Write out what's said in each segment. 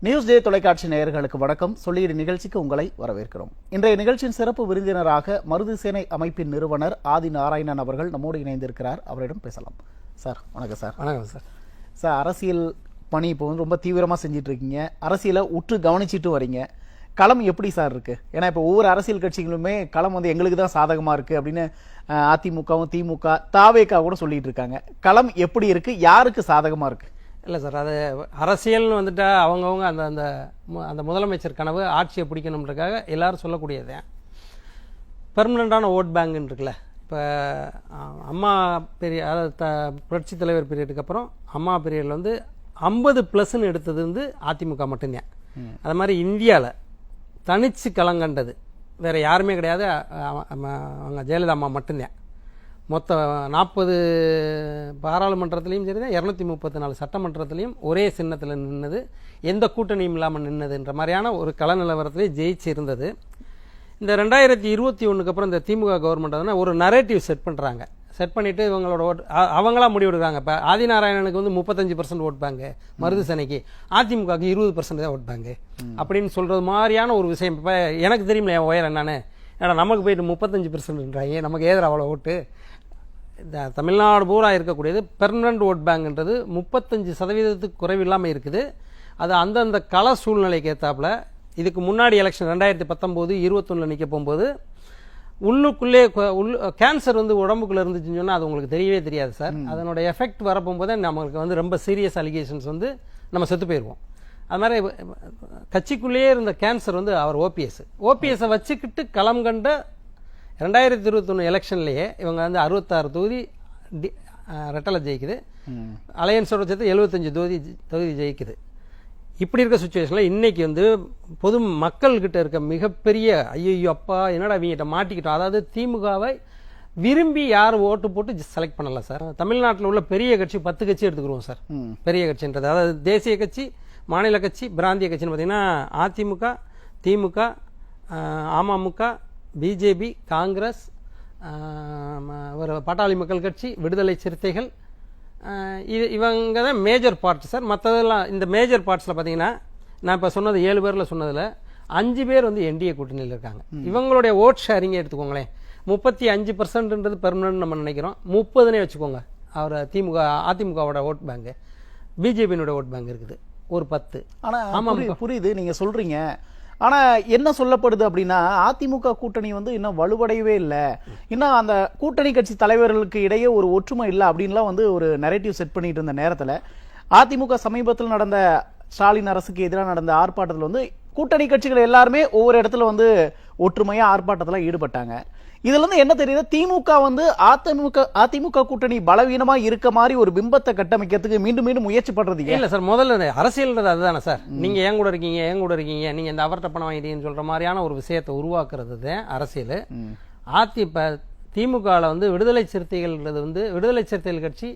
News டே தொலைக்காட்சி நேயர்களுக்கு வணக்கம். சொல்லியடி நிகழ்ச்சிக்கு உங்களை வரவேற்கிறோம். இன்றைய நிகழ்ச்சியின் சிறப்பு விருந்தினராக மருதுசேனை அமைப்பின் நிறுவனர் ஆதி நாராயணன் அவர்கள் நம்மோடு இணைந்திருக்கிறார். அவரிடம் பேசலாம். சார் வணக்கம். சார் வணக்கம். சார் அரசியல் பணி இப்போ வந்து ரொம்ப தீவிரமாக செஞ்சுட்டு இருக்கீங்க. அரசியலை உற்று கவனிச்சிட்டு வரீங்க. களம் எப்படி சார் இருக்கு? ஏன்னா இப்போ ஒவ்வொரு அரசியல் கட்சிகளுமே களம் வந்து எங்களுக்கு தான் சாதகமாக இருக்கு அப்படின்னு அதிமுகவும் திமுக தாவேகா கூட சொல்லிட்டு இருக்காங்க. களம் எப்படி இருக்கு? யாருக்கு சாதகமாக இருக்கு? இல்லை சார், அது அரசியல்னு வந்துட்டா அவங்கவுங்க அந்த அந்த அந்த முதலமைச்சர் கனவு ஆட்சியை பிடிக்கணுன்றதுக்காக எல்லாரும் சொல்லக்கூடியது. பெர்மனண்டான ஓட் பேங்குன்னு இருக்குல்ல, இப்போ அம்மா பீரியட், அதாவது புரட்சி தலைவர் பீரியடுக்கு அப்புறம் அம்மா பீரியடில் வந்து 50+ எடுத்தது வந்து அதிமுக மட்டும்தான். அது மாதிரி இந்தியாவில் தனிச்சு களங்கண்டது வேறு யாருமே கிடையாது, அவங்க ஜெயலலிதா அம்மா மட்டும்தான். மொத்தம் 40 பாராளுமன்றத்திலையும் சரி தான், 234 சட்டமன்றத்திலையும் ஒரே சின்னத்தில் நின்னது, எந்த கூட்டணியும் இல்லாமல் நின்னதுன்ற மாதிரியான ஒரு கள நிலவரத்திலே ஜெயிச்சு இருந்தது. இந்த 2021 அப்புறம் இந்த திமுக கவர்மெண்ட் வந்து ஒரு நரேட்டிவ் செட் பண்ணுறாங்க. செட் பண்ணிவிட்டு இவங்களோட ஓட் அவங்களா முடிவெடுக்கிறாங்க. இப்போ ஆதிநாராயணனுக்கு வந்து 35% ஓட் பேங்கு, மருதுசேனைக்கு அதிமுகவுக்கு 20% தான் ஓட் பேங்கு அப்படின்னு சொல்கிறது மாதிரியான ஒரு விஷயம். இப்போ எனக்கு தெரியுமில்ல என் உயரம் என்னன்னு, ஏன்னா நமக்கு போயிட்டு 35%ன்றாங்க, நமக்கு ஏதோ அவ்வளோ ஓட்டு. இந்த தமிழ்நாடு பூரா இருக்கக்கூடியது பெர்மனண்ட் ஓட் பேங்குன்றது 35% குறைவில்லாமல் இருக்குது. அது அந்தந்த கள சூழ்நிலைக்கு ஏற்றாப்புல இதுக்கு முன்னாடி எலெக்ஷன் 2019, 21 நிற்க போகும்போது உள்ளுக்குள்ளே கேன்சர் வந்து உடம்புக்குள்ளே இருந்துச்சுன்னு சொன்னால் அது உங்களுக்கு தெரியவே தெரியாது சார். அதனோட எஃபெக்ட் வரப்போகும்போது நம்மளுக்கு வந்து ரொம்ப சீரியஸ் அலிகேஷன்ஸ் வந்து நம்ம செத்து போயிடுவோம். அது மாதிரி கட்சிக்குள்ளேயே இருந்த கேன்சர் வந்து அவர் ஓபிஎஸை வச்சுக்கிட்டு களம் கண்ட 2021 எலெக்ஷன்லேயே இவங்க வந்து 66 தொகுதி ரெட்டலை ஜெயிக்குது, அலையன்ஸோட சேர்த்து 75 தொகுதி ஜெயிக்குது. இப்படி இருக்க சுச்சுவேஷனில் இன்றைக்கி வந்து பொது மக்கள்கிட்ட இருக்க மிகப்பெரிய ஐயோ அப்பா என்னடா இவங்கிட்ட மாட்டிக்கிட்டோம். அதாவது திமுகவை விரும்பி யார் ஓட்டு போட்டு செலக்ட் பண்ணல சார். தமிழ்நாட்டில் உள்ள பெரிய கட்சி 10 கட்சி எடுத்துக்கிறோம் சார். பெரிய கட்சின்றது அதாவது தேசிய கட்சி, மாநில கட்சி, பிராந்திய கட்சின்னு பார்த்தீங்கன்னா அதிமுக, திமுக, அமமுக, பிஜேபி, காங்கிரஸ், ஒரு பாட்டாளி மக்கள் கட்சி, விடுதலை சிறுத்தைகள், இவங்க தான் மேஜர் பார்ட்ஸ் சார். மற்றதெல்லாம் இந்த மேஜர் பார்ட்ஸில் பார்த்தீங்கன்னா நான் இப்போ சொன்னது 7 பேரில் சொன்னதில் 5 பேர் வந்து என்டிஏ கூட்டணியில் இருக்காங்க. இவங்களுடைய ஓட் ஷேரிங்கே எடுத்துக்கோங்களேன். 35%ன்றது பெர்மனன்ட் நம்ம நினைக்கிறோம், 30னே வச்சுக்கோங்க. அவர் அதிமுகவோட ஓட் பேங்கு, பிஜேபியினுடைய ஓட் பேங்க் இருக்குது ஒரு 10. ஆனால் ஆமாம் புரியுது நீங்கள் சொல்கிறீங்க. ஆனால் என்ன சொல்லப்படுது அப்படின்னா அதிமுக கூட்டணி வந்து இன்னும் வலுவடையவே இல்லை, இன்னும் அந்த கூட்டணி கட்சி தலைவர்களுக்கு இடையே ஒரு ஒற்றுமை இல்லை அப்படின்லாம் வந்து ஒரு நரேட்டிவ் செட் பண்ணிட்டு இருந்த நேரத்தில் அதிமுக சமீபத்தில் நடந்த ஸ்டாலின் அரசுக்கு எதிராக நடந்த ஆர்ப்பாட்டத்தில் வந்து கூட்டணி கட்சிகள் எல்லாருமே ஒவ்வொரு இடத்துல வந்து ஒற்றுமையாக ஆர்ப்பாட்டத்தில் ஈடுபட்டாங்க. இதுல இருந்து என்ன தெரியுது, திமுக வந்து அதிமுக கூட்டணி பலவீனமா இருக்க மாதிரி ஒரு பிம்பத்தை கட்டமைக்கிறதுக்கு மீண்டும் மீண்டும் முயற்சி பண்றது இல்ல சார். முதல்ல அரசியல்ன்றது அதுதானே சார். நீங்க ஏன் கூட இருக்கீங்க, நீங்க இந்த அவர்கிட்ட பணம் வாங்கிட்டீங்கன்னு சொல்ற மாதிரியான ஒரு விஷயத்தை உருவாக்குறது தான் அரசியல். திமுகவில் வந்து விடுதலை சிறுத்தைகள்ன்றது வந்து விடுதலை சிறுத்தைகள் கட்சி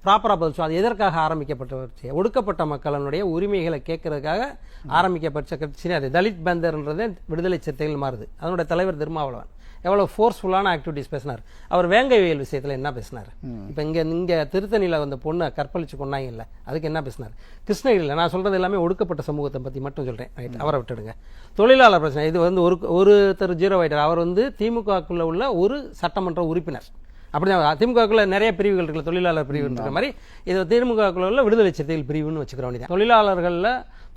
ப்ராப்பராக பதில் அது எதற்காக ஆரம்பிக்கப்பட்ட கட்சி? ஒடுக்கப்பட்ட மக்களினுடைய உரிமைகளை கேட்கறதுக்காக ஆரம்பிக்கப்பட்ட கட்சி. அது தலித் பந்தர்ன்றதே விடுதலை சிறுத்தைகள் மாறுது. அதனுடைய தலைவர் திருமாவளவன் எவ்வளோ ஃபோர்ஸ்ஃபுல்லான ஆக்டிவிட்டிஸ் பேசினார். அவர் வேங்கைவியல் விஷயத்தில் என்ன பேசினார்? இப்போ இங்கே திருத்தணியில் வந்த பொண்ணை கற்பழிச்சு கொண்டாங்கல்ல, அதுக்கு என்ன பேசினார்? கிருஷ்ணகிரியில் நான் சொல்கிறது எல்லாமே ஒடுக்கப்பட்ட சமூகத்தை பற்றி மட்டும் சொல்கிறேன், ரைட், அவரை விட்டுடுங்க. தொழிலாளர் பிரச்சனை, இது வந்து ஒருத்தர் ஜீரோ ஆயிட்டார். அவர் வந்து திமுகக்குள்ள உள்ள ஒரு சட்டமன்ற உறுப்பினர். அப்படிதான் திமுகக்குள்ள நிறைய பிரிவுகள் இருக்குல்ல, தொழிலாளர் பிரிவுன்ற மாதிரி இது திமுகக்குள்ள உள்ள விடுதலை சிறுத்தைகள் பிரிவுன்னு வச்சுக்கிற வேண்டியதான். தொழிலாளர்களில்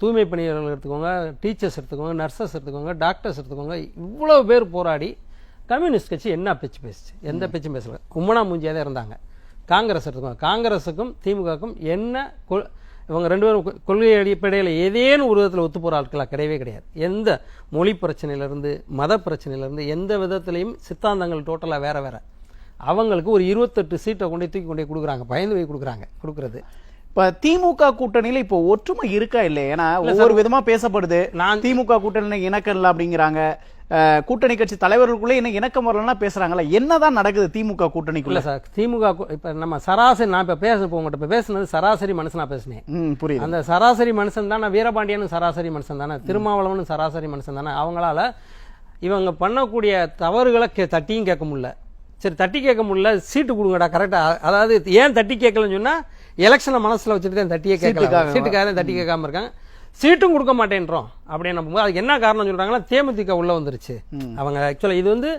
தூய்மை பணியாளர்கள் எடுத்துக்கோங்க, டீச்சர்ஸ் எடுத்துக்கோங்க, நர்சஸ் எடுத்துக்கோங்க, டாக்டர்ஸ் எடுத்துக்கோங்க, இவ்வளோ பேர் போராடி கம்யூனிஸ்ட் கட்சி என்ன பேச்சு பேசிச்சு? எந்த பேச்சும் பேசல, கும்மனா மூஞ்சியாக தான் இருந்தாங்க. காங்கிரஸ் எடுத்துக்கோங்க, காங்கிரஸுக்கும் திமுகவுக்கும் என்ன இவங்க 2 பேரும் கொள்கை அடிப்படையில் ஏதேனும் ஒரு விதத்தில் ஒத்து போகிற ஆட்களாக கிடையவே கிடையாது. எந்த மொழி பிரச்சனையிலேருந்து மத பிரச்சனையிலேருந்து எந்த விதத்துலையும் சித்தாந்தங்கள் டோட்டலாக வேற வேற. அவங்களுக்கு ஒரு 28 சீட்டை தூக்கி கொண்டே கொடுக்குறாங்க, பயந்து போய் கொடுக்குறது. இப்ப திமுக கூட்டணியில இப்போ ஒற்றுமை இருக்கா இல்லையா? ஏன்னா ஒவ்வொரு விதமா பேசப்படுது. திமுக கூட்டணி இணக்கம் இல்லை அப்படிங்கிறாங்க, கூட்டணி கட்சி தலைவர்களுக்குள்ளே என்ன இணக்கம் வரலன்னா பேசுறாங்கல்ல. என்னதான் நடக்குது திமுக கூட்டணிக்குள்ள சார்? திமுக இப்ப நம்ம சராசரி, நான் இப்ப உங்கள்கிட்ட பேசுனது சராசரி மனுஷனா பேசினேன், புரியுது. அந்த சராசரி மனுஷன் தானே வீரபாண்டியனும் சராசரி மனுஷன் தானே, திருமாவளவனும் சராசரி மனுஷன் தானே. அவங்களால இவங்க பண்ணக்கூடிய தவறுகளை தட்டியும் கேட்க முடியல. சரி, தட்டி கேட்க முடியல, சீட்டு கொடுங்கடா கரெக்டாக. அதாவது ஏன் தட்டி கேட்கலன்னு சொன்னால் எலெக்ஷனை மனசுல வச்சுட்டு தான் தட்டியே கேட்கல, சீட்டுக்காக. சீட்டுக்காக தான் தட்டி கேட்காம இருக்காங்க. சீட்டும் கொடுக்க மாட்டேன்றோம் அப்படின்னு போது அதுக்கு என்ன காரணம் சொல்றாங்கன்னா தேமுதிக உள்ள வந்துருச்சு. அவங்க ஆக்சுவலா இது வந்து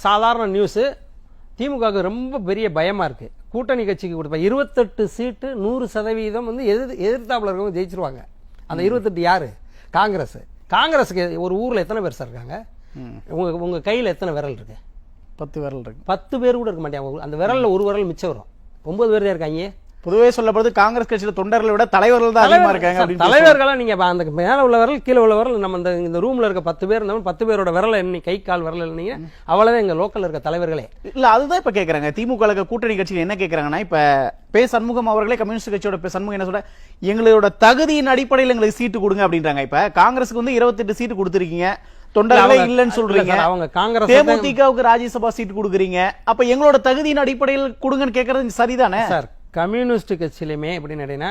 சாதாரண நியூஸ். திமுகவுக்கு ரொம்ப பெரிய பயமா இருக்கு. கூட்டணி கட்சிக்கு கொடுப்ப 28 சீட்டு 100% வந்து எதிர்த்தாப்புல இருக்கவங்க ஜெயிச்சிருவாங்க. அந்த 28 யாரு? காங்கிரஸ். காங்கிரஸுக்கு ஒரு ஊர்ல எத்தனை பேர் சார் இருக்காங்க? உங்க கையில எத்தனை விரல் இருக்கு? 10 விரல் இருக்கு. 10 பேர் கூட இருக்க மாட்டாங்க. அந்த விரல்ல ஒரு விரல் மிச்சம் வரும். 9 பேர் தான் இருக்காங்க. பொதுவே சொல்லப்படுது காங்கிரஸ் கட்சியில தொண்டர்களை விட தலைவர்கள் தான் அதிகமா இருக்காங்க அப்படின்னு தலைவர்களா நீங்க அந்த மேல உள்ள விரல் கீழே உள்ள விரல் நம்ம இந்த ரூம்ல இருக்க 10 பேர் இருந்தாலும் 10 பேரோட விரல் எண்ணி கை கால் விரல் எண்ணீங்க அவ்வளவுதான் எங்க லோக்கல்ல இருக்க தலைவர்களே. இல்ல அதுதான் இப்ப கேக்குறாங்க. திமுக கூட்டணி கட்சிகள் என்ன கேக்குறாங்கன்னா, இப்ப பே சண்முகம் அவர்களே கம்யூனிஸ்ட் கட்சியோட பே சண்முகம் என்ன சொல்ற, எங்களோட தகுதியின் அடிப்படையில் எங்களுக்கு சீட்டு கொடுங்க அப்படின்றாங்க. இப்ப காங்கிரஸுக்கு வந்து 28 சீட்டு கொடுத்திருக்கீங்க, தொண்டர்களே இல்லன்னு சொல்றீங்க. அவங்க காங்கிரஸ் தேமுதிகவுக்கு ராஜ்யசபா சீட்டு கொடுக்குறீங்க. அப்ப எங்களோட தகுதியின் அடிப்படையில் கொடுங்கன்னு கேக்குறது சரிதானே சார்? கம்யூனிஸ்ட் கட்சியிலுமே எப்படின்னா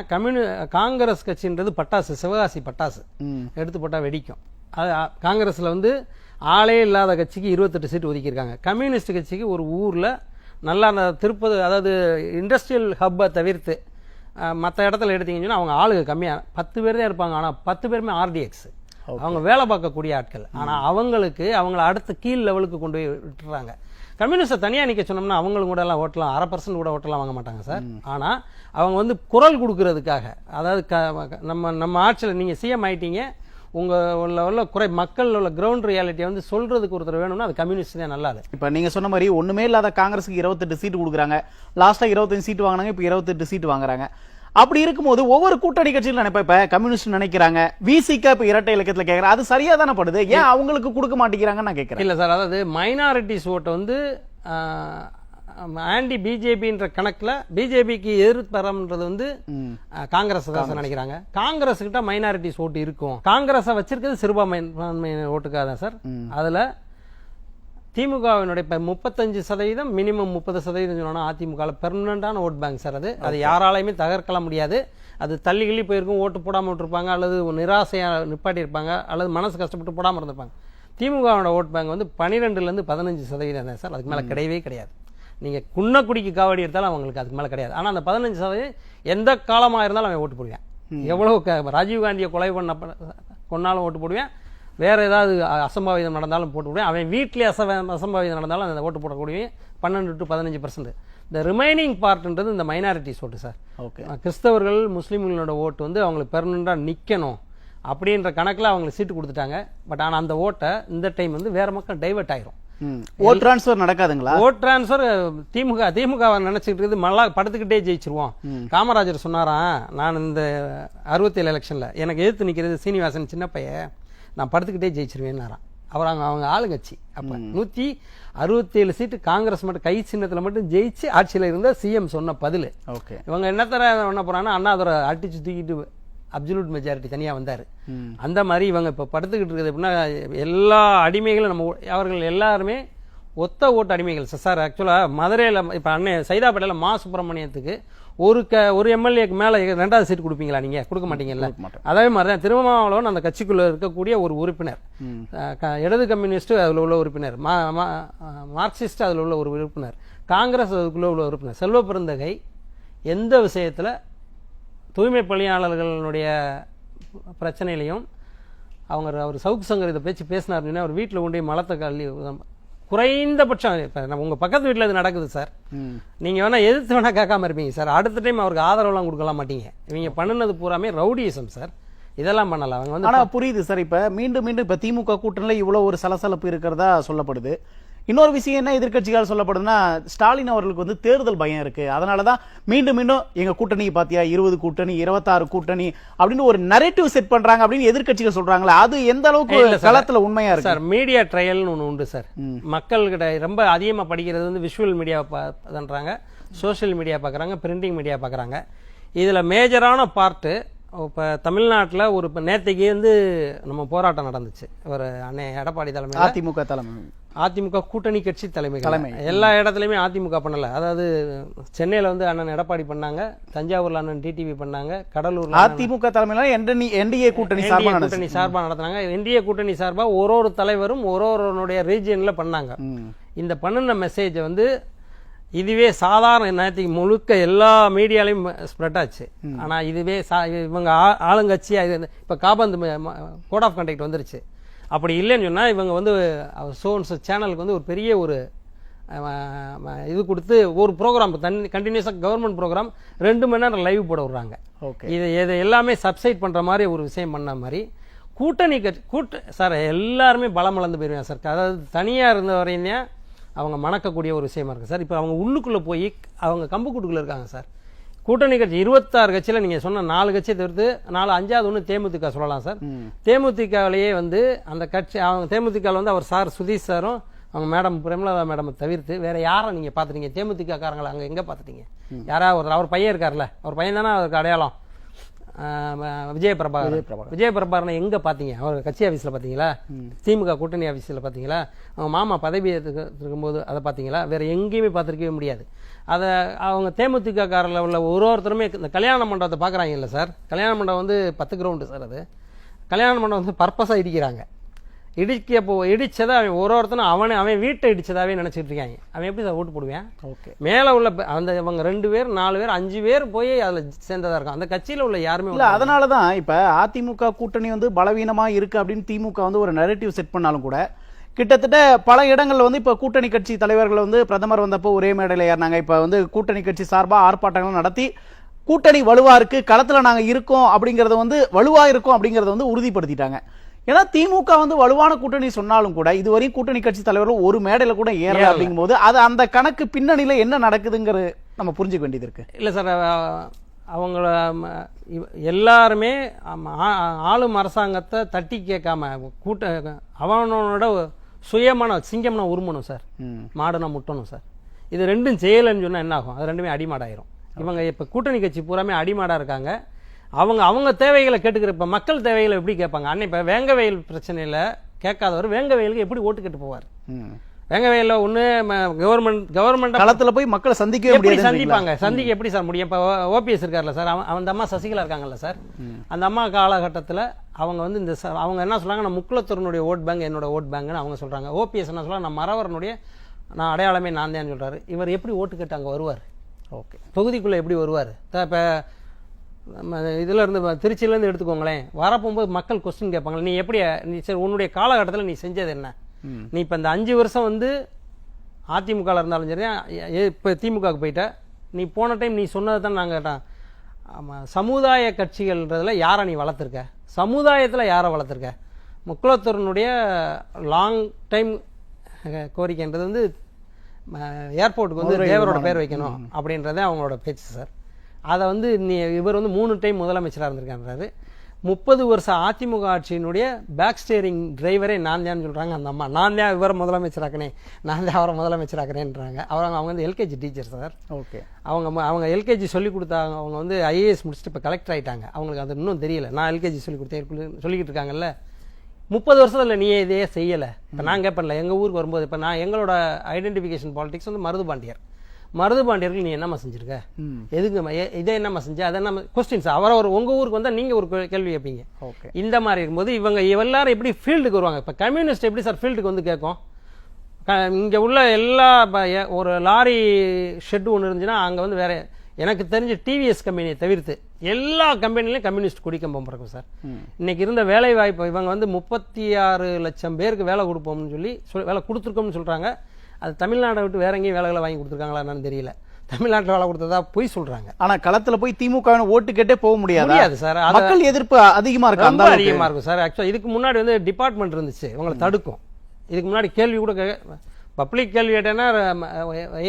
காங்கிரஸ் கட்சின்றது பட்டாசு, சிவகாசி பட்டாசு எடுத்து போட்டா வெடிக்கும். அது காங்கிரஸ்ல வந்து ஆளே இல்லாத கட்சிக்கு 28 சீட்டு ஒதுக்கியிருக்காங்க. கம்யூனிஸ்ட் கட்சிக்கு ஒரு ஊர்ல நல்லா திருப்பது, அதாவது இண்டஸ்ட்ரியல் ஹப்பை தவிர்த்து மற்ற இடத்துல எடுத்தீங்கன்னா அவங்க ஆளுங்க கம்மியா 10 பேர் தான் இருப்பாங்க. ஆனா 10 பேருமே ஆர்டிஎக்ஸ், அவங்க வேலை பார்க்கக்கூடிய ஆட்கள். ஆனா அவங்கள அடுத்த கீழ் லெவலுக்கு கொண்டு போய் விட்டுறாங்க. கம்யூனிஸ்டை தனியா நிக்க சொன்னோம்னா அவங்களும் கூட எல்லாம் ஓட்டலாம், 1/2% கூட ஓட்டலாம் வாங்க மாட்டாங்க சார். ஆனா அவங்க வந்து குரல் கொடுக்கறதுக்காக, அதாவது நம்ம ஆட்சியில் நீங்க சிஎம் ஆயிட்டீங்க, உங்க உள்ள குறை மக்கள் உள்ள கிரவுண்ட் ரியாலிட்டியை வந்து சொல்றதுக்கு ஒருத்தர் வேணும்னா அது கம்யூனிஸ்ட் தான் நல்லா. இப்ப நீங்க சொன்ன மாதிரி ஒண்ணுமே இல்லாத காங்கிரஸுக்கு 28 சீட்டு கொடுக்குறாங்க. லாஸ்டா 25 சீட்டு வாங்கினாங்க, இப்ப 28 சீட்டு வாங்குறாங்க. அப்படி இருக்கும்போது ஒவ்வொரு கூட்டணி கட்சியில் நினைப்பா, இப்ப கம்யூனிஸ்ட் நினைக்கிறாங்க விசிக இப்ப இரட்டை இலக்கத்துல கேக்குறாங்க, அது சரியா தானே படுது? ஏன் அவங்களுக்கு கொடுக்க மாட்டேங்கிறாங்கன்னு நான் கேட்கிறேன். இல்ல சார், அதாவது மைனாரிட்டிஸ் ஓட்டை வந்து ஆன்டி பிஜேபின்ற கணக்குல பிஜேபிக்கு எதிர்த்தரம்ன்றது வந்து காங்கிரஸ் தான் நினைக்கிறாங்க. காங்கிரஸ் கிட்ட மைனாரிட்டிஸ் ஓட்டு இருக்கும். காங்கிரஸை வச்சிருக்கிறது சிறுபான்மை ஓட்டுக்காக தான் சார். அதுல திமுகவினுடைய 35% மினிமம் 30% சொன்னா அதிமுக பெர்மனண்டான ஓட் பேங்க் சார். அது யாராலையுமே தகர்க்கலாம் முடியாது. அது தள்ளி கிள்ளி போயிருக்கும், ஓட்டு போடாம விட்டுருப்பாங்க, அல்லது நிராசையா நிப்பாட்டி இருப்பாங்க, அல்லது மனசு கஷ்டப்பட்டு போடாம இருந்திருப்பாங்க. திமுகவோட ஓட் பேங்க் வந்து 12% 15% தான் சார். அதுக்கு மேல கிடையவே கிடையாது. நீங்க குன்னக்குடிக்கு காவடி எடுத்தாலும் அவங்களுக்கு அதுக்கு மேல கிடையாது. ஆனா அந்த 15% எந்த காலமா இருந்தாலும் அவன் ஓட்டு போடுவேன். எவ்வளவு ராஜீவ்காந்தியை கொலை கொன்னாலும் ஓட்டு போடுவேன், வேற ஏதாவது அசம்பாவிதம் நடந்தாலும் போட்டு விடுவேன். அவன் வீட்டிலே அசம்பாவிதம் நடந்தாலும் அந்த ஓட்டு போடக்கூடிய 12 to 15%. இந்த ரிமைனிங் பார்ட்ன்றது இந்த மைனாரிட்டிஸ் ஓட்டு சார். ஓகே, கிறிஸ்தவர்கள் முஸ்லீம்களோட ஓட்டு வந்து அவங்களுக்கு பெர்மனண்டா நிக்கணும் அப்படின்ற கணக்குல அவங்களுக்கு சீட்டு கொடுத்துட்டாங்க. பட் ஆனா அந்த ஓட்டை இந்த டைம் வந்து வேற மக்கள் டைவர்ட் ஆயிரும். ஓட் டிரான்ஸ்ஃபர் நடக்காதுங்களா? ஓட் டிரான்ஸ்ஃபர் திமுக நினைச்சிட்டு இருக்குது மல்லா படுத்துக்கிட்டே ஜெயிச்சிருவோம். காமராஜர் சொன்னாராம், நான் இந்த 67 எலெக்ஷன்ல எனக்கு எதிர்த்து நிக்கிறது சீனிவாசன் சின்ன பையன், நான் படுத்துக்கிட்டே ஜெயிச்சிருவேன்னாராம். அவர் அவங்க ஆளுங்கட்சி. அப்ப 167 சீட்டு காங்கிரஸ் மட்டும் கை சின்னத்துல மட்டும் ஜெயிச்சு ஆட்சியில இருந்த சிஎம் சொன்ன பதில். இவங்க என்னத்தர என்ன போறாங்கன்னா அண்ணாதுரை அடிச்சு தூக்கிட்டு அப்சல்யூட் மெஜாரிட்டி தனியா வந்தாரு. அந்த மாதிரி இவங்க இப்ப படுத்துக்கிட்டு இருக்குது அப்படின்னா எல்லா அடிமைகளும் நம்ம அவர்கள் எல்லாருமே ஒத்த ஓட்டு அடிமைகள் சார். ஆக்சுவலா மதுரையில இப்ப அண்ணன் சைதாப்பேட்டையில மா சுப்பிரமணியத்துக்கு ஒரு எம்எல்ஏக்கு மேல 2வது சீட் கொடுப்பீங்களா? நீங்க கொடுக்க மாட்டீங்கல்ல. அதே மாதிரிதான் திருமாவளவன் அந்த கட்சிக்குள்ள இருக்கக்கூடிய ஒரு உறுப்பினர், இடது கம்யூனிஸ்ட் அதுல உள்ள உறுப்பினர், மார்க்சிஸ்ட் அதுல உள்ள ஒரு உறுப்பினர், காங்கிரஸ் அதுக்குள்ள உள்ள உறுப்பினர். செல்வ பெருந்தகை எந்த விஷயத்துல தூய்மை பணியாளர்களுடைய பிரச்சனையிலையும் அவர் சவுக்கு சங்கர் இதை பேசினார் அப்படின்னா அவர் வீட்டில் கொண்டு மலத்தை கல்வி குறைந்தபட்சம் இப்ப உங்க பக்கத்து வீட்டில் இது நடக்குது சார். நீங்க வேணா எதிர்த்து வேணா கேட்காம இருப்பீங்க சார். அடுத்த டைம் அவருக்கு ஆதரவுலாம் கொடுக்கலாம் மாட்டீங்க. இவங்க பண்ணுனது பூராமே ரவுடிசம் சார். இதெல்லாம் பண்ணலாம் அவங்க வந்து. ஆனா புரியுது சார். இப்ப மீண்டும் இப்ப திமுக கூட்டணியில இவ்வளவு ஒரு சலசலப்பு இருக்கிறதா சொல்லப்படுது. இன்னொரு விஷயம் என்ன எதிர்க்கட்சிகள் சொல்லப்படுதுன்னா, ஸ்டாலின் அவர்களுக்கு வந்து தேர்தல் பயம் இருக்கு. அதனாலதான் மீண்டும் எங்க கூட்டணி பாத்தியா 20 கூட்டணி 26 கூட்டணி அப்படின்னு ஒரு நரேட்டிவ் செட் பண்றாங்க அப்படின்னு எதிர்க்கட்சிகள் சொல்றாங்களா? அது எந்த அளவுக்கு களத்துல உண்மையா இருக்கு சார்? மீடியா ட்ரையல்னு ஒன்று உண்டு சார். மக்கள்கிட்ட ரொம்ப அதிகமா படிக்கிறது வந்து விஷுவல் மீடியா பண்றாங்க, சோசியல் மீடியா பாக்குறாங்க, பிரிண்டிங் மீடியா பாக்குறாங்க. இதுல மேஜரான பார்ட்டு இப்ப தமிழ்நாட்டில் ஒரு நேத்தைக்கு வந்து நம்ம போராட்டம் நடந்துச்சு. ஒரு அண்ணன் எடப்பாடி தலைமை அதிமுக கூட்டணி கட்சி தலைமை எல்லா இடத்துலயுமே அதிமுக பண்ணல. அதாவது சென்னையில வந்து அண்ணன் எடப்பாடி பண்ணாங்க, தஞ்சாவூர்ல அண்ணன் டிடிவி பண்ணாங்க, கடலூர்ல அதிமுக தலைமையில என்டிஏ கூட்டணி சார்பா நடத்தினாங்க. என்டிஏ கூட்டணி சார்பா ஒரு தலைவரும் ஒரு ரீஜியன்ல பண்ணாங்க. இந்த பண்ணுன மெசேஜ் வந்து இதுவே சாதாரண நேரத்துக்கு முழுக்க எல்லா மீடியாலையும் ஸ்ப்ரெட் ஆச்சு. ஆனால் இதுவே இவங்க ஆளுங்கட்சி இப்போ காபந்து கோட் ஆஃப் கண்டக்ட் வந்துருச்சு. அப்படி இல்லைன்னு சொன்னால் இவங்க வந்து சோன்ஸ் சேனலுக்கு வந்து ஒரு பெரிய ஒரு இது கொடுத்து ஒரு ப்ரோக்ராம் கண்டினியூஸாக கவர்மெண்ட் ப்ரோக்ராம் 2 மணி நேரம் லைவ் போட விடுறாங்க. இதை எல்லாமே சப்சைட் பண்ணுற மாதிரி ஒரு விஷயம் பண்ண மாதிரி கூட்டணி சார் எல்லாருமே பலம் இழந்து போயிருவாங்க சார். அதாவது தனியாக இருந்த வரையும் அவங்க மணக்கக்கூடிய ஒரு விஷயமா இருக்குது சார். இப்போ அவங்க உள்ளுக்குள்ளே போய் அவங்க கம்புக்கூட்டுக்குள்ளே இருக்காங்க சார். கூட்டணி கட்சி 26 கட்சியில் நீங்கள் சொன்ன 4 கட்சியை தவிர்த்து 5வது ஒன்று தேமுதிக சொல்லலாம் சார். தேமுதிகவிலேயே வந்து அந்த கட்சி அவங்க தேமுதிகவில் வந்து அவர் சார் சுதீஷ் சாரும் அவங்க மேடம் பிரேமலதா மேடம் தவிர்த்து வேற யாரை நீங்கள் பார்த்துட்டீங்க? தேமுதிக காரங்களை அங்கே எங்கே பார்த்துட்டீங்க? யாராவது அவர் பையன் இருக்கார்ல, அவர் பையன் தானே அவருக்கு அடையாளம் விஜயபிரபாகரனை எங்கே பார்த்தீங்க? அவர் கட்சி ஆஃபீஸில் பார்த்தீங்களா? திமுக கூட்டணி ஆஃபீஸில் பார்த்தீங்களா? அவங்க மாமா பதவி இருக்கும்போது அதை பார்த்தீங்களா? வேற எங்கேயுமே பார்த்துருக்கவே முடியாது. அதை அவங்க தேமுதிக காரில் உள்ள ஒருத்தருமே இந்த கல்யாண மண்டபத்தை பார்க்குறாங்கல்ல சார். கல்யாண மண்டபம் வந்து 10 கிரவுண்டு சார். அது கல்யாண மண்டபம் வந்து பர்பஸாக இடிக்கிறாங்க. இடிச்சதை அவன் ஒருத்தனும் அவன் வீட்டை இடிச்சதாவே நினைச்சிட்டு இருக்காங்க. அவன் எப்படி சார் ஓட்டு போடுவேன்? மேல உள்ள அந்த இவங்க 2 பேர் 4 பேர் 5 பேர் போய் அதுல சேர்ந்ததா இருக்கும். அந்த கட்சியில உள்ள யாருமே இல்ல. அதனாலதான் இப்ப அதிமுக கூட்டணி வந்து பலவீனமா இருக்கு அப்படின்னு திமுக வந்து ஒரு நரேட்டிவ் செட் பண்ணாலும் கூட கிட்டத்தட்ட பல இடங்கள்ல வந்து இப்ப கூட்டணி கட்சி தலைவர்கள் வந்து பிரதமர் வந்தப்போ ஒரே மேடையில ஏறினாங்க. இப்ப வந்து கூட்டணி கட்சி சார்பா ஆர்ப்பாட்டங்கள் நடத்தி கூட்டணி வலுவா இருக்கு, களத்துல நாங்க இருக்கோம் அப்படிங்கறத வந்து வலுவா இருக்கும் அப்படிங்கறத வந்து உறுதிப்படுத்திட்டாங்க. ஏன்னா திமுக வந்து வலுவான கூட்டணி சொன்னாலும் கூட இதுவரையும் கூட்டணி கட்சி தலைவர்கள் ஒரு மேடையில கூட ஏறல அப்படிங்கும் போது அது அந்த கணக்கு பின்னணியில என்ன நடக்குதுங்கிறது நம்ம புரிஞ்சுக்க வேண்டியது இருக்கு. இல்ல சார், அவங்கள எல்லாருமே ஆளும் அரசாங்கத்தை தட்டி கேட்காம அவனோட சுயமான சிங்கம்னா உருமணும் சார், மாடுனா முட்டணும் சார். இது ரெண்டும் செய்யலைன்னு சொன்னா என்ன ஆகும்? அது ரெண்டுமே அடிமாடாயிரும். இவங்க இப்ப கூட்டணி கட்சி பூராமே அடிமாடா இருக்காங்க. அவங்க தேவைகளை கேட்டுக்கிற இப்ப மக்கள் தேவைகளை எப்படி கேட்பாங்க? அன்னை இப்ப வேங்கவயல் பிரச்சனையில கேட்காதவர் வேங்கவயலுக்கு எப்படி ஓட்டு கேட்டு போவார்? வேங்கவயல்ல ஒண்ணு கவர்மெண்ட் களத்துல போய் மக்களை சந்திக்க சந்திக்க எப்படி சார் முடியும்? இப்ப ஓபிஎஸ் இருக்கார்ல சார், அந்த அம்மா சசிகலா இருக்காங்கல்ல சார், அந்த அம்மா காலகட்டத்தில் அவங்க வந்து இந்த அவங்க என்ன சொல்றாங்க, நான் முக்குலத்தூரனுடைய ஓட் பேங்க் என்னோட ஓட் பேங்க்னு அவங்க சொல்றாங்க. ஓபிஎஸ் என்ன சொல்றாங்க, நான் மறவரனுடைய நான் அடையாளமே நான் தான் சொல்றாரு. இவர் எப்படி ஓட்டு கேட்டு அங்க வருவார்? தொகுதிக்குள்ள எப்படி வருவார்? இப்ப இதுல இருந்து திருச்சியில இருந்து எடுத்துக்கோங்களேன், வரப்போகும்போது மக்கள் கொஸ்டின் கேட்பாங்க, நீ எப்படி நீ சரி உன்னுடைய காலகட்டத்தில் நீ செஞ்சது என்ன? நீ இப்ப இந்த 5 வருஷம் வந்து அதிமுக இருந்தாலும் சரி, இப்ப திமுகவுக்கு போயிட்ட, நீ போன டைம் நீ சொன்னதை தான் நாங்க கேட்டோம். சமுதாய கட்சிகள்ன்றதுல யாரை நீ வளர்த்துருக்க? சமுதாயத்துல யாரை வளர்த்துருக்க? முக்குலத்தூரனுடைய லாங் டைம் கோரிக்கைன்றது வந்து ஏர்போர்ட்டுக்கு வந்து தேவரோட பேர் வைக்கணும் அப்படின்றதே அவங்களோட பேச்சு சார். அதை வந்து இவர் வந்து 3 டைம் முதலமைச்சராக இருந்திருக்காரு. 30 வருஷம் அதிமுக ஆட்சியினுடைய பேக் ஸ்டேரிங் டிரைவரே நான் தான் சொல்றாங்க அந்த அம்மா. நான் தான் இவரை முதலமைச்சராக்கினேன், நான் தான் அவரை முதலமைச்சராக்கிறேன்றாங்க. அவங்க வந்து எல்கேஜி டீச்சர் சார். அவங்க எல்கேஜி சொல்லி கொடுத்தாங்க. அவங்க வந்து ஐஏஎஸ் முடிச்சுட்டு இப்போ கலெக்டர் ஆகிட்டாங்க. அவங்களுக்கு அது இன்னும் தெரியல. நான் எல்கேஜி சொல்லி கொடுத்தேன் சொல்லிக்கிட்டு இருக்காங்கல்ல. 30 வருஷத்துல நீ இதையே செய்யலை. இப்போ நான் கேட்பேன்ல, எங்கள் ஊருக்கு வரும்போது இப்போ நான் எங்களோட ஐடென்டிஃபிகேஷன் பாலிடிக்ஸ் வந்து மருதுபாண்டியர்கள் நீ என்னம்மா செஞ்சிருக்க, எதுக்கு இதை என்னம்மா செஞ்ச, அதை என்ன கொஸ்டின்ஸ் அவரை உங்க ஊருக்கு வந்தா நீங்க ஒரு கேள்வி கேட்பீங்க. இந்த மாதிரி இருக்கும்போது இவங்க எல்லாரும் எப்படி ஃபீல்டுக்கு வருவாங்க? இப்ப கம்யூனிஸ்ட் எப்படி சார் ஃபீல்டுக்கு வந்து கேட்கும்? இங்க உள்ள எல்லா ஒரு லாரி ஷெட் ஒன்று இருந்துச்சுன்னா அங்க வந்து வேற எனக்கு தெரிஞ்ச டிவிஎஸ் கம்பெனியை தவிர்த்து எல்லா கம்பெனிலையும் கம்யூனிஸ்ட் கொடிக்கம்பம் பிறக்கும் சார். இன்னைக்கு இருந்த வேலை வாய்ப்பு இவங்க வந்து 36 லட்சம் பேருக்கு வேலை கொடுப்போம்னு சொல்லி வேலை கொடுத்துருக்கோம்னு சொல்றாங்க. அது தமிழ்நாட்டை விட்டு வேற எங்கேயும் வேலைகளை வாங்கி கொடுத்துருக்காங்களா என்னன்னு தெரியல. தமிழ்நாட்டில் வேலை கொடுத்ததா போய் சொல்றாங்க. ஆனா களத்துல போய் திமுக ஓட்டு கேட்டே போக முடியாது சார். மக்கள் எதிர்ப்பு அதிகமா இருக்கு, அந்த அதிகமா இருக்கும் சார். ஆக்சுவலா இதுக்கு முன்னாடி வந்து டிபார்ட்மெண்ட் இருந்துச்சு, இவங்களை தடுக்கும். இதுக்கு முன்னாடி கேள்வி கூட பப்ளிக் கேள்வி கேட்டேன்னா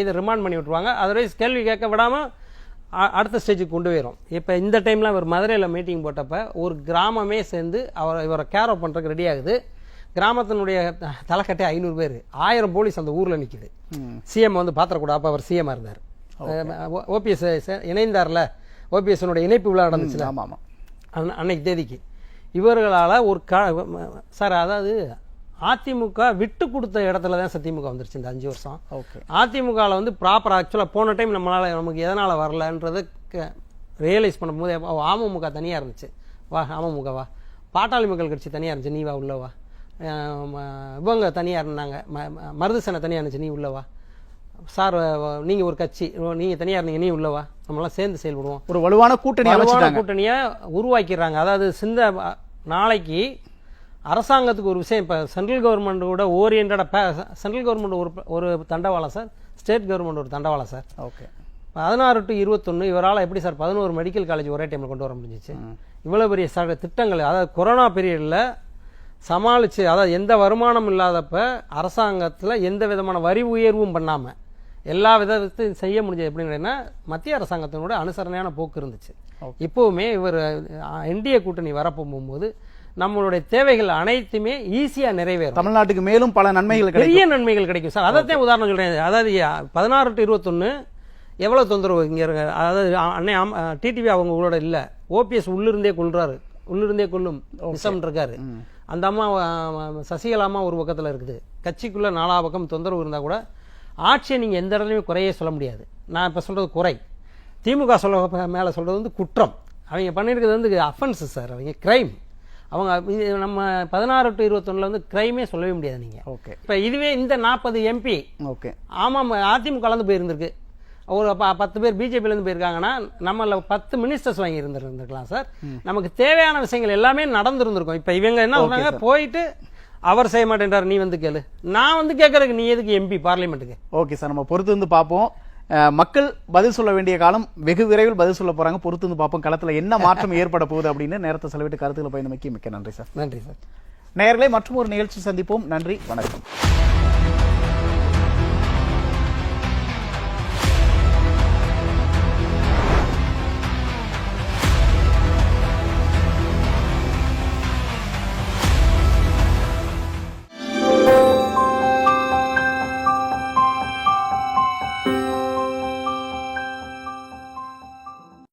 இதை ரிமாண்ட் பண்ணி விட்டுருவாங்க. அதர்வைஸ் கேள்வி கேட்க விடாம அடுத்த ஸ்டேஜுக்கு கொண்டு போயிடும். இப்போ இந்த டைம்ல அவர் மதுரையில் மீட்டிங் போட்டப்ப ஒரு கிராமமே சேர்ந்து இவரை கேர் ஆஃப் பண்றதுக்கு ரெடி ஆகுது. கிராமத்தினுடைய தலைக்கட்டே 500 பேர், 1000 போலீஸ் அந்த ஊர்ல நிக்குது. சிஎம் வந்து பாத்திரக்கூட, அப்ப அவர் சிஎம் இருந்தார். ஓபிஎஸ் இணைந்தார்ல, ஓபிஎஸ் இணைப்பு விழா நடந்துச்சுல அன்னைக்கு தேதிக்கு இவர்களால ஒரு சார், அதாவது அதிமுக விட்டு கொடுத்த இடத்துல தான் திமுக வந்துருச்சு இந்த 5 வருஷம். அதிமுக வந்து ப்ராப்பர் ஆக்சுவலா போன டைம் நமக்கு எதனால வரலன்றதை ரியலைஸ் பண்ணும்போது அமமுக தனியா இருந்துச்சு, வா அமமுக வா, பாட்டாளி மக்கள் கட்சி தனியா இருந்துச்சு, நீ வா உள்ளவா, இவங்க தனியா இருந்தாங்க, மருதுசேனை தனியா இருந்துச்சு, நீ உள்ளவா, சார் நீங்கள் ஒரு கட்சி, நீங்கள் தனியாக இருந்தீங்க, நீ உள்ளவா, நம்மளாம் சேர்ந்து செயல்படுவோம், ஒரு வலுவான கூட்டணி அமைச்சிட்டாங்க. கூட்டணியை உருவாக்கிறாங்க. அதாவது நாளைக்கு அரசாங்கத்துக்கு ஒரு விஷயம், இப்போ சென்ட்ரல் கவர்மெண்ட்டோட ஓரியன்டாக சென்ட்ரல் கவர்மெண்ட் ஒரு தண்டவாளம் சார், ஸ்டேட் கவர்மெண்ட் ஒரு தண்டவாளம் சார். ஓகே, 16 to 21 இவரால் எப்படி சார் 11 மெடிக்கல் காலேஜ் ஒரே டைமில் கொண்டு வர முடிஞ்சிச்சு? இவ்வளோ பெரிய திட்டங்கள், அதாவது கொரோனா பீரியடில் சமாளித்து, அதாவது எந்த வருமானம் இல்லாதப்ப அரசாங்கத்தில் எந்த விதமான வரி உயர்வும் பண்ணாமல் எல்லா விதத்தையும் செய்ய முடிஞ்சது எப்படின்னா மத்திய அரசாங்கத்தினோட அனுசரணையான போக்கு இருந்துச்சு. இப்போவுமே இவர் என்டிஏ கூட்டணி வரப்போகும்போது நம்மளுடைய தேவைகள் அனைத்துமே ஈஸியாக நிறைவேறும். தமிழ்நாட்டுக்கு மேலும் பல நன்மைகள், பெரிய நன்மைகள் கிடைக்கும் சார். அதைத்தான் உதாரணம் சொல்கிறேன். அதாவது 16 to 21 எவ்வளோ தொந்தரவு இங்கே இருக்க, அதாவது அன்னை டிடிவி அவங்களோட இல்லை, ஓபிஎஸ் உள்ளிருந்தே கொள்றாரு, உள்ளிருந்தே கொள்ளும் விஷம் இருக்காரு. அந்த அம்மா சசிகலா அம்மா ஒரு பக்கத்தில் இருக்குது. கட்சிக்குள்ளே 4 பக்கம் தொந்தரவு இருந்தால் கூட ஆட்சியை நீங்கள் எந்த இடத்துலையுமே குறையே சொல்ல முடியாது. நான் இப்போ சொல்கிறது குறை, திமுக மேலே சொல்கிறது வந்து குற்றம். அவங்க பண்ணியிருக்கிறது வந்து அஃபென்ஸு சார், அவங்க கிரைம். அவங்க நம்ம 16 to 21 வந்து கிரைமே சொல்லவே முடியாது நீங்கள். ஓகே, இப்போ இதுவே இந்த 40 எம்பி, ஓகே, ஆமாம், அதிமுகலேருந்து போயிருந்திருக்கு, ஒரு 10 பேர் பிஜேபியிலேருந்து போயிருக்காங்கன்னா நம்மள 10 மினிஸ்டர்ஸ் வாங்கி இருந்திருக்கலாம் சார். நமக்கு தேவையான விஷயங்கள் எல்லாமே நடந்துருந்துருக்கும். இப்போ இவங்க என்ன சொன்னாங்க, போயிட்டு அவர் செய்ய மாட்டேன்றார், நீ வந்து கேளு, நான் வந்து கேட்கறதுக்கு நீ எதுக்கு எம்பி பார்லிமெண்ட்டுக்கு? ஓகே சார், நம்ம பொறுத்து வந்து பார்ப்போம். மக்கள் பதில் சொல்ல வேண்டிய காலம் வெகு விரைவில் பதில் சொல்ல போறாங்க. பொறுத்து வந்து பார்ப்போம் களத்தில் என்ன மாற்றம் ஏற்பட போகுது அப்படின்னு. நேரத்தை செலவிட்டு கருத்துக்களை பயணமைக்கு மிக்க நன்றி சார். நன்றி சார். நேயர்களே, மற்றும் ஒரு நிகழ்ச்சி சந்திப்போம். நன்றி, வணக்கம்.